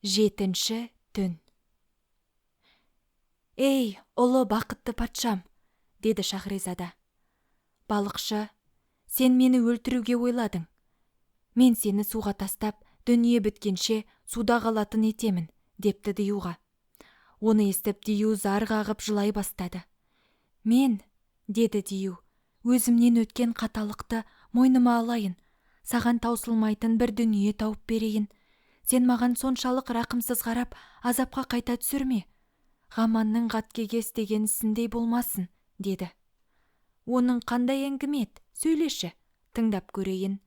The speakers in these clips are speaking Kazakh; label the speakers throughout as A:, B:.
A: 7 түн. «Ей, ұлы бақытты патшам!» деді Шахрезада. «Балықшы, сен мені өлтіруге ойладың. Мен сені суға тастап, дүние біткенше суда қалатын етемін», депті Диюға. Оны естіп Дию зар қағып жылай бастады. «Мен, деді Дию, өзімнен өткен қаталықты мойныма алайын, саған таусылмайтын бір дүние тауып берейін. Сен маған соншалық рақымсыз қарап, азапқа қайта түсірме. Ғаманның қаткеге істеген ісіндей болмасын», деді. «Оның қандай әңгіме ет, сөйлеші, тыңдап көрейін»,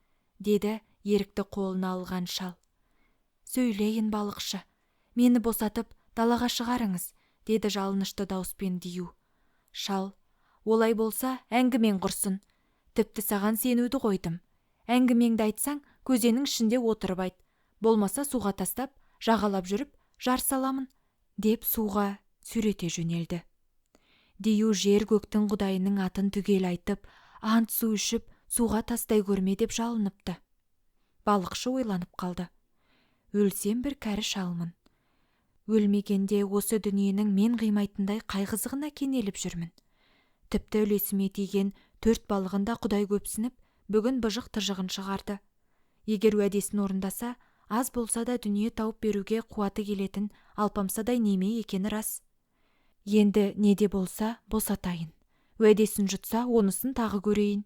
A: деді ерікті қолына алған шал. «Сөйлейін, балықшы, мені босатып далаға шығарыңыз», деді жалынышты дауыспен Дию. Шал: «Олай болса, әңгімен құрсын. Тіпті саған сенуді қойдым. Әңгімеңді айтсаң, көзенің ішінде отырып айт. Болмаса суға тастап, жағалап жүріп, жар саламын», деп суға сүйрете жөнелді. Дию жер көктің құдайының атын түгел айтып, ант су ішіп, суға тастай көрме деп жалыныпты. Балықшы ойланып қалды. Өлсем бір кәрі шалмын. Өлмегенде осы дүниенің мен қимайтындай қайғызығына кенеліп жүрмін. Тіпті үлесіме тиген 4 балығында құдай көпсініп, бүгін быжық-тыжығын шығарды. Егер уәдесін орындаса, аз болса да дүние тауып беруге қуаты келетін алпамсадай неме екені рас. Енді неде болса босатайын. Уәдесін жұтса, онысын тағы көрейін,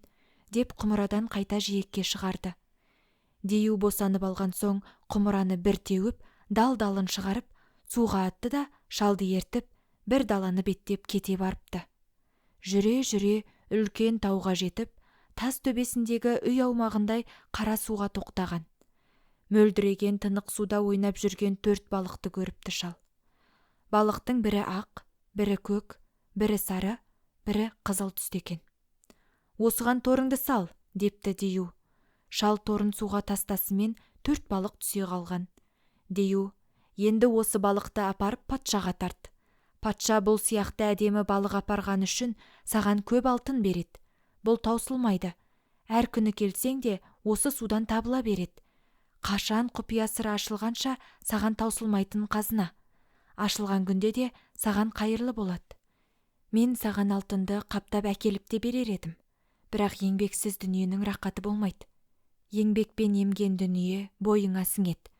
A: деп құмырадан қайта жиекке шығарды. Дию босанып алған соң құмыраны бір теуіп, дал-далын шығарып, суға атты да шалды ертіп, бір даланы беттеп кете барыпты. Жүре-жүре үлкен тауға жетіп, тас төбесіндегі үй аумағындай қара суға тоқтаған. Мөлдіреген тынық суда ойнап жүрген 4 балықты көріпті шал. Балықтың бірі ақ, бірі көк, бірі сары, бірі қызыл түсті екен. «Осыған торыңды сал», депті Дию. Шал торын суға тастасымен 4 балық түсе қалған. Дию: «Енді осы балықты апарып патшаға тарт. Патша бұл сияқты әдемі балық апарған үшін саған көп алтын береді. Бұл таусылмайды. Әр күні келсең де осы судан табыла береді. Қашан құпия сыры ашылғанша саған таусылмайтын қазына. Ашылған күнде де саған қайырлы болады. Мен саған алтынды қаптап әкеліп те берер едім. Бірақ еңбексіз дүниенің рақаты болмайды. Еңбекпен емген дүние бойыңа сіңеді.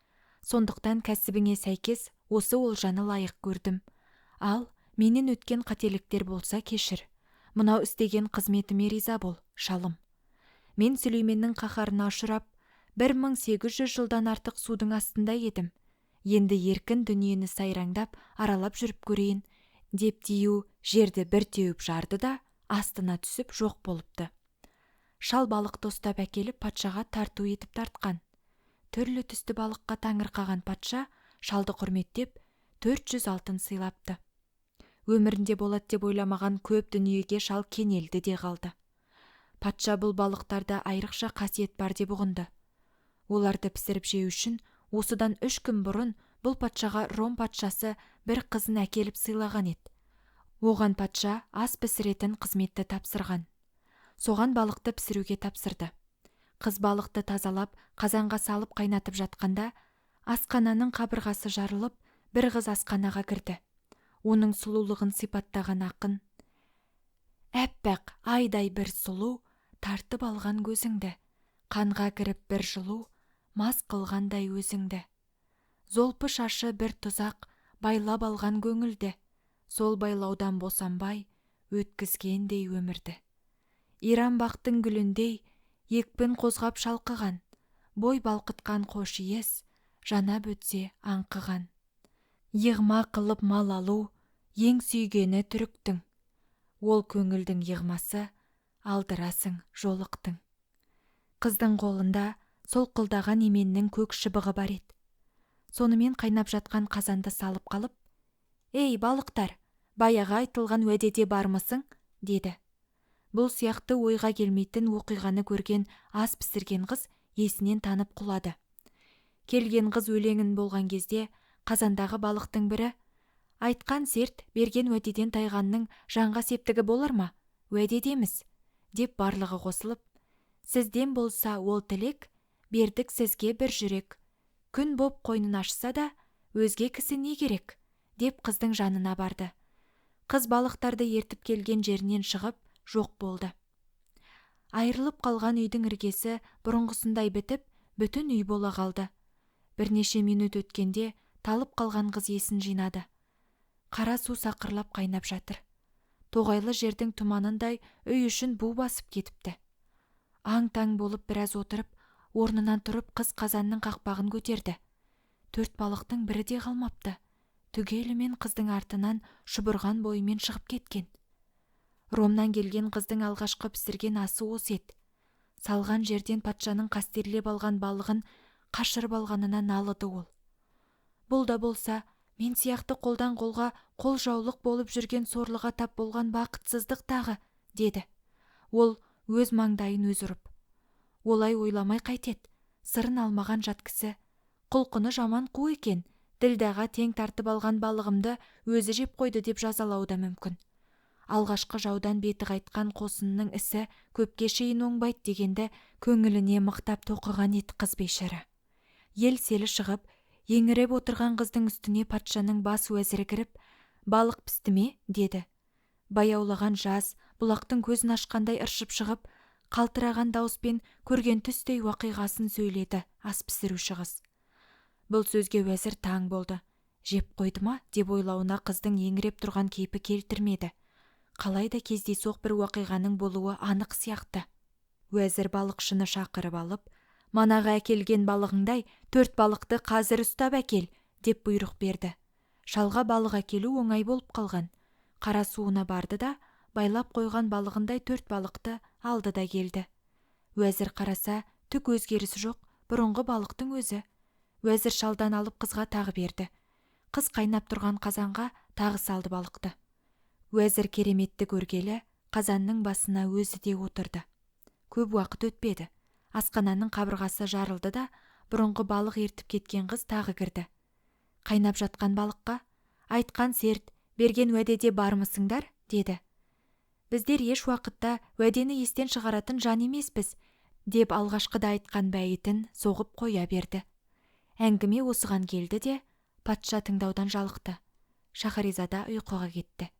A: Сондықтан кәсібіңе сәйкес осы олжаны лайық көрдім. Ал менен өткен қателіктер болса кешір. Мынау істеген қызметіме риза бол, шалым. Мен Сүлейменнің қаһарына ұшырап, 1800 жылдан артық судың астында едім. Енді еркін дүниені сайраңдап, аралап жүріп көрейін», деп Дию жерді бір теуіп жарды да астына түсіп жоқ болыпты. Шал балықты ұстап әкеліп патшаға тарту етіп тартқан. Түрлі түсті балыққа таңырқаған патша шалды құрметтеп 400 алтын сыйлапты. Өмірінде болады деп ойламаған көп дүниеге шал кенелді де қалды. Патша бұл балықтарда айрықша қасиет бар деп ұғынды. Оларды пісіріп жеу үшін осыдан 3 күн бұрын бұл патшаға Ром патшасы бір қызын әкеліп сыйлаған еді. Оған патша ас пісіретін қызметті тапсырған. Соған балықты пісіруге тапсырды. Қыз балықты тазалап, қазанға салып қайнатып жатқанда, асқананың қабырғасы жарылып, бір қыз асқанаға кірді. Оның сұлулығын сипаттаған ақын: «Әппақ айдай бір сұлу, тартып алған көзіңді, қанға кіріп бір жылу, мас қылғандай өзіңді. Золпы шашы бір тұзақ, байлап алған көңілді, сол байлаудан босанбай, өткізгендей өмірді. Иран бақтың гүліндей, екпін қозғап шалқыған, бой балқытқан қош иес, жанап өтсе аңқыған. Йығма қылып мал алу, ең сүйгені түріктің. Ол көңілдің йығмасы, алдырасың жолықтың». Қыздың қолында солқылдаған еменнің көк шыбығы бар еді. Сонымен қайнап жатқан қазанды салып қалып: «Ей, балықтар, баяғы айтылған уәдеде бармысың?» деді. Бұл сияқты ойға келмейтін оқиғаны көрген ас пісірген қыз есінен танып құлады. Келген қыз өлеңін болған кезде қазандағы балықтың бірі: «Айтқан серт берген уәдеден тайғанның жанға септігі болар ма? Уәдедеміз», деп барлығы қосылып: «Сізден болса ол тілек, бердік сізге бір жүрек. Күн боп қойнын ашса да, өзге кісі не керек, деп қыздың жанына барды. Қыз балықтарды ертіп келген жерінен шығып, жоқ болды. Айырылып қалған үйдің іргесі бұрынғысындай бітіп, бүтін үй бола қалды. Бірнеше минут өткенде талып қалған қыз есін жинады. Қара су сақырлап қайнап жатыр. Тоғайлы жердің тұманындай үй үшін бу басып кетіпті. Аң-таң болып біраз отырып, орнынан тұрып қыз қазанның қақпағын көтерді. 4 балықтың бірі де қалмапты. Түгелімен қыздың артынан шұбырған бойымен шығып кеткен. Ромнан келген қыздың алғашқы пісірген асы осы еді. Салған жерден патшаның қастерлеп алған балығын қашырып алғанына налыды ол. Бұл да болса, мен сияқты қолдан қолға қол жаулық болып жүрген сорлыға тап болған бақытсыздық тағы, деді. Ол өз маңдайын өз ұрып. Олай ойламай қайтет, сырын алмаған жат кісі. Құлқыны жаман қу екен, ділдаға тең тартып алған балығымды өзі жеп қойды деп жазалау да мүмкін. Алғашқы жаудан беті қайтқан қосынның ісі көпке шейін оңбайды дегенді көңіліне мықтап тоқыған ет қыз бейшара. Ел селі шығып, еңіреп отырған қыздың үстіне патшаның бас уәзірі кіріп, балық пісті ме, деді. Баяулаған жас, бұлақтың көзін ашқандай ыршып шығып, қалтыраған дауыспен көрген түстей уақиғасын сөйледі ас пісіруші қыз. Бұл сөзге уәзір таң болды. Жеп қойды ма, деп ойлауына қыздың еңіреп тұрған кейпі келтірмеді. Қалайда кездейсоқ бір уақиғаның болуы анық сияқты. Уәзір балықшыны шақырып алып, манаға әкелген балығыңдай 4 балықты қазір ұстап әкел, деп бұйрық берді. Шалға балық әкелу оңай болып қалған. Қара суына барды да, байлап қойған балығындай 4 балықты алды да келді. Уәзір қараса, түк өзгерісі жоқ, бұрынғы балықтың өзі. Уәзір шалдан алып қызға тағы берді. Қыз қайнап тұрған қазанға тағы салды балықты. Уәзір кереметті көргелі, қазанның басына өзі де отырды. Көп уақыт өтпеді. Асқананың қабырғасы жарылды да, бұрынғы балық ертіп кеткен қыз тағы кірді. Қайнап жатқан балыққа, айтқан серт, берген уәдеде бармысыңдар, деді. Біздер еш уақытта уәдені естен шығаратын жан емеспіз, деп алғашқыда айтқан бәйітін соғып қоя берді. Әңгіме осыған келді де, патша тыңдаудан жалықты. Шахаризада ұйқыға кетті.